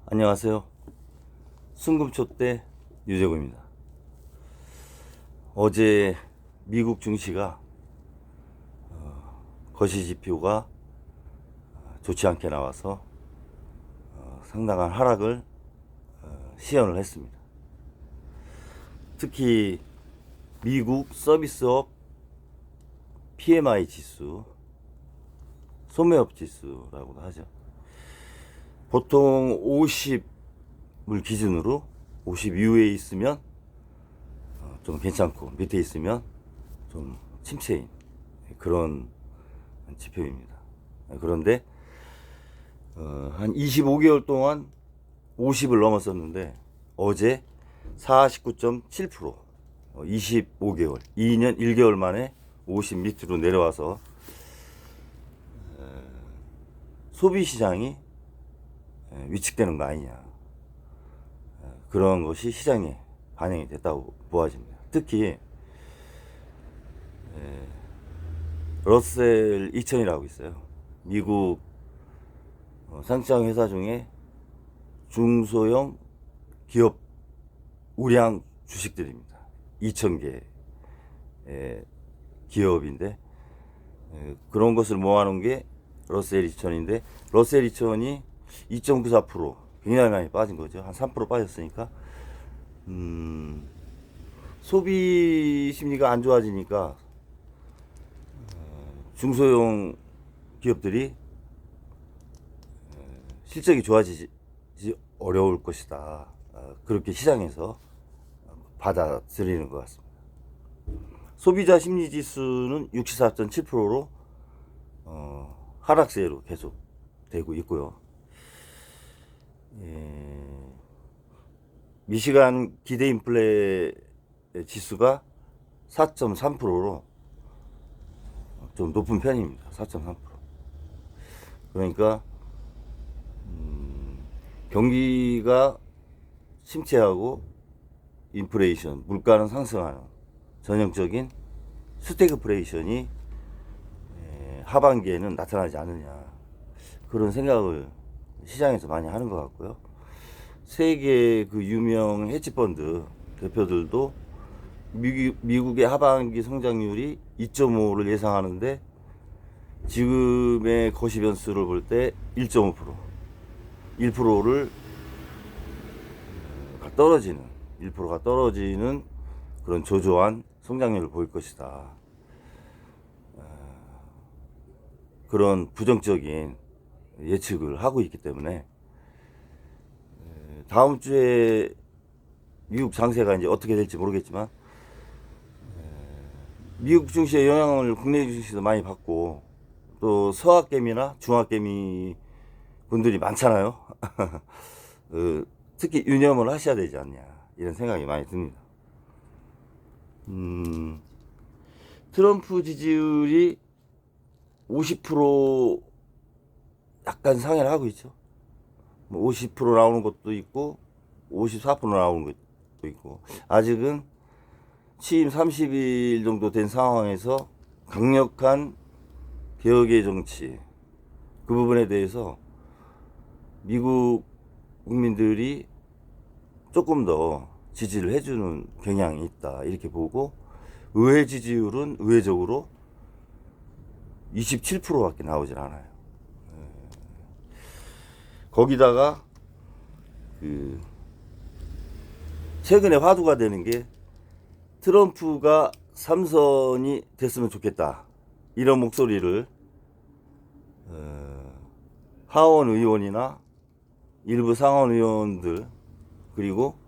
안녕하세요. 순금초대 유재구입니다. 어제 미국 증시가 거시지표가 좋지 않게 나와서 상당한 하락을 시연을 했습니다. 특히 미국 서비스업 PMI 지수, 소매업 지수라고도 하죠. 보통 50을 기준으로 50 이후에 있으면 좀 괜찮고 밑에 있으면 좀 침체인 그런 지표입니다. 그런데 한 25개월 동안 50을 넘었었는데 어제 49.7% 25개월 2년 1개월 만에 50 밑으로 내려와서 소비시장이 위축되는 거 아니냐, 그런 것이 시장에 반영이 됐다고 보아집니다. 특히 러셀 2000이라고 있어요. 미국 상장 회사 중에 중소형 기업 우량 주식들입니다. 2000개 기업인데 그런 것을 모아놓은 게 러셀 2000인데 러셀 2000이 2.94% 굉장히 많이 빠진 거죠. 한 3% 빠졌으니까 소비 심리가 안 좋아지니까 중소형 기업들이 실적이 좋아지지 어려울 것이다. 그렇게 시장에서 받아들이는 것 같습니다. 소비자 심리 지수는 64.7%로 하락세로 계속 되고 있고요. 미시간 기대 인플레 지수가 4.3%로 좀 높은 편입니다. 4.3%. 그러니까 경기가 침체하고 인플레이션, 물가는 상승하는 전형적인 스태그플레이션이 하반기에는 나타나지 않느냐, 그런 생각을 시장에서 많이 하는 것 같고요. 세계 그 유명 헤지펀드 대표들도 미국의 하반기 성장률이 2.5를 예상하는데 지금의 거시 변수를 볼 때 1.5%, 1%를 떨어지는 1%가 떨어지는 그런 조조한 성장률을 보일 것이다. 그런 부정적인 예측을 하고 있기 때문에 다음 주에 미국 장세가 이제 어떻게 될지 모르겠지만 미국 증시의 영향을 국내 증시도 많이 받고 또 서학개미나 중학개미 분들이 많잖아요. 특히 유념을 하셔야 되지 않냐, 이런 생각이 많이 듭니다. 트럼프 지지율이 50% 약간 상회를 하고 있죠. 50% 나오는 것도 있고 54% 나오는 것도 있고, 아직은 취임 30일 정도 된 상황에서 강력한 개혁의 정치, 그 부분에 대해서 미국 국민들이 조금 더 지지를 해주는 경향이 있다, 이렇게 보고 의회 지지율은 의외적으로 27%밖에 나오질 않아요. 거기다가 그 최근에 화두가 되는 게 트럼프가 3선이 됐으면 좋겠다, 이런 목소리를 하원 의원이나 일부 상원 의원들 그리고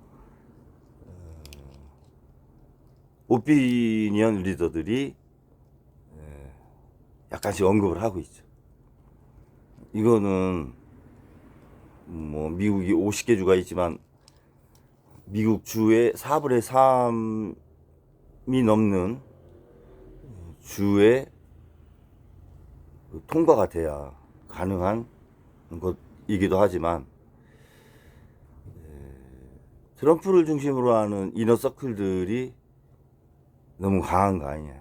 오피니언 리더들이 약간씩 언급을 하고 있죠. 이거는 뭐 미국이 50개 주가 있지만 미국 주의 4분의 3이 넘는 주의 통과가 돼야 가능한 것이기도 하지만 트럼프를 중심으로 하는 이너서클들이 너무 강한 거 아니냐.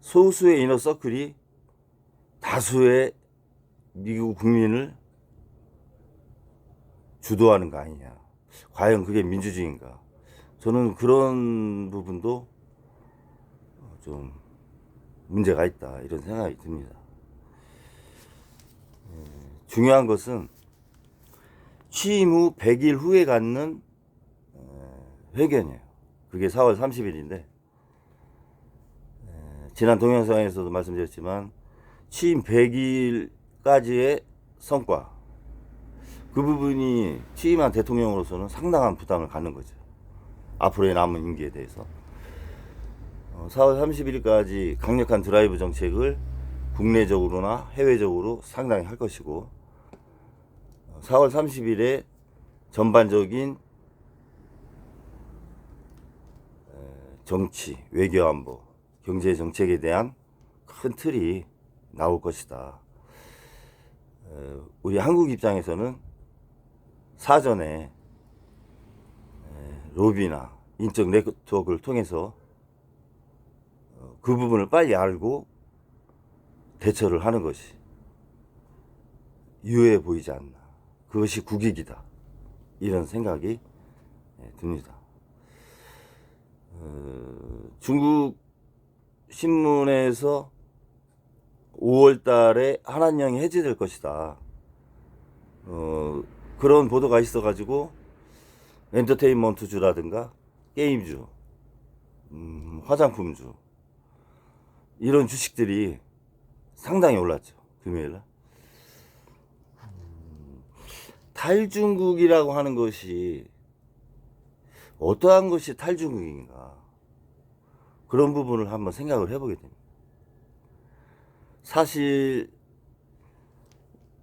소수의 이너서클이 다수의 미국 국민을 주도하는 거 아니냐. 과연 그게 민주주의인가. 저는 그런 부분도 좀 문제가 있다 이런 생각이 듭니다. 중요한 것은 취임 후 100일 후에 갖는 회견이에요. 그게 4월 30일인데 지난 동영상에서도 말씀드렸지만 취임 100일까지의 성과, 그 부분이 취임한 대통령으로서는 상당한 부담을 갖는 거죠. 앞으로의 남은 임기에 대해서 4월 30일까지 강력한 드라이브 정책을 국내적으로나 해외적으로 상당히 할 것이고, 4월 30일에 전반적인 정치, 외교 안보, 경제 정책에 대한 큰 틀이 나올 것이다. 우리 한국 입장에서는 사전에 로비나 인적 네트워크를 통해서 그 부분을 빨리 알고 대처를 하는 것이 유효해 보이지 않나. 그것이 국익이다. 이런 생각이 듭니다. 중국 신문에서 5월 달에 한한령이 해제될 것이다. 그런 보도가 있어가지고 엔터테인먼트주라든가 게임주, 화장품주, 이런 주식들이 상당히 올랐죠. 금요일날. 탈중국이라고 하는 것이 어떠한 것이 탈중국인가, 그런 부분을 한번 생각을 해보게 됩니다. 사실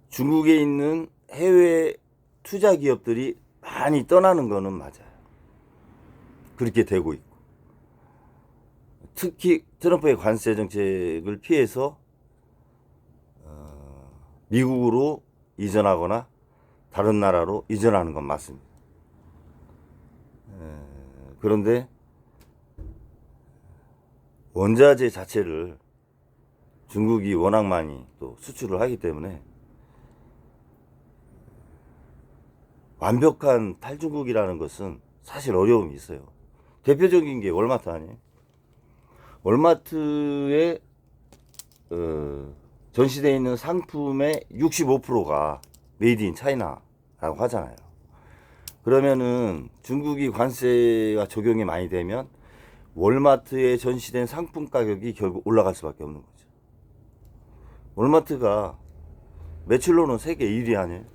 중국에 있는 해외 투자 기업들이 많이 떠나는 거는 맞아요. 그렇게 되고 있고, 특히 트럼프의 관세 정책을 피해서 미국으로 이전하거나 다른 나라로 이전하는 건 맞습니다. 그런데 원자재 자체를 중국이 워낙 많이 또 수출을 하기 때문에 완벽한 탈중국이라는 것은 사실 어려움이 있어요. 대표적인 게 월마트 아니에요? 월마트에 전시되어 있는 상품의 65%가 메이드 인 차이나라고 하잖아요. 그러면은 중국이 관세가 적용이 많이 되면 월마트에 전시된 상품 가격이 결국 올라갈 수밖에 없는 거죠. 월마트가 매출로는 세계 1위 아니에요?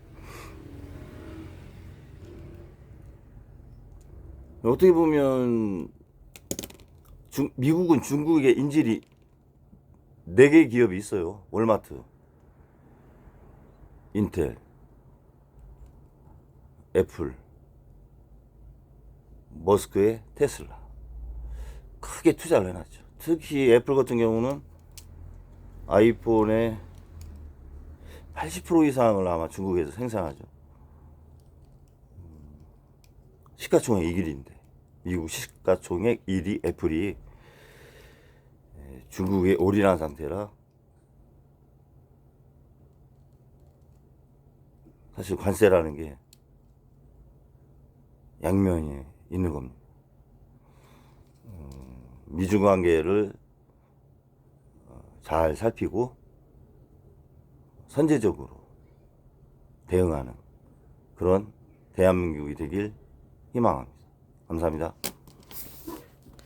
어떻게 보면 미국은 중국의 인질이 4개 기업이 있어요. 월마트, 인텔, 애플, 머스크의 테슬라. 크게 투자를 해놨죠. 특히 애플 같은 경우는 아이폰의 80% 이상을 아마 중국에서 생산하죠. 시가총액 1위인데, 미국 시가총액 1위 애플이 중국에 올인한 상태라 사실 관세라는 게 양면이 있는 겁니다. 미중 관계를 잘 살피고 선제적으로 대응하는 그런 대한민국이 되길 희망합니다. 감사합니다.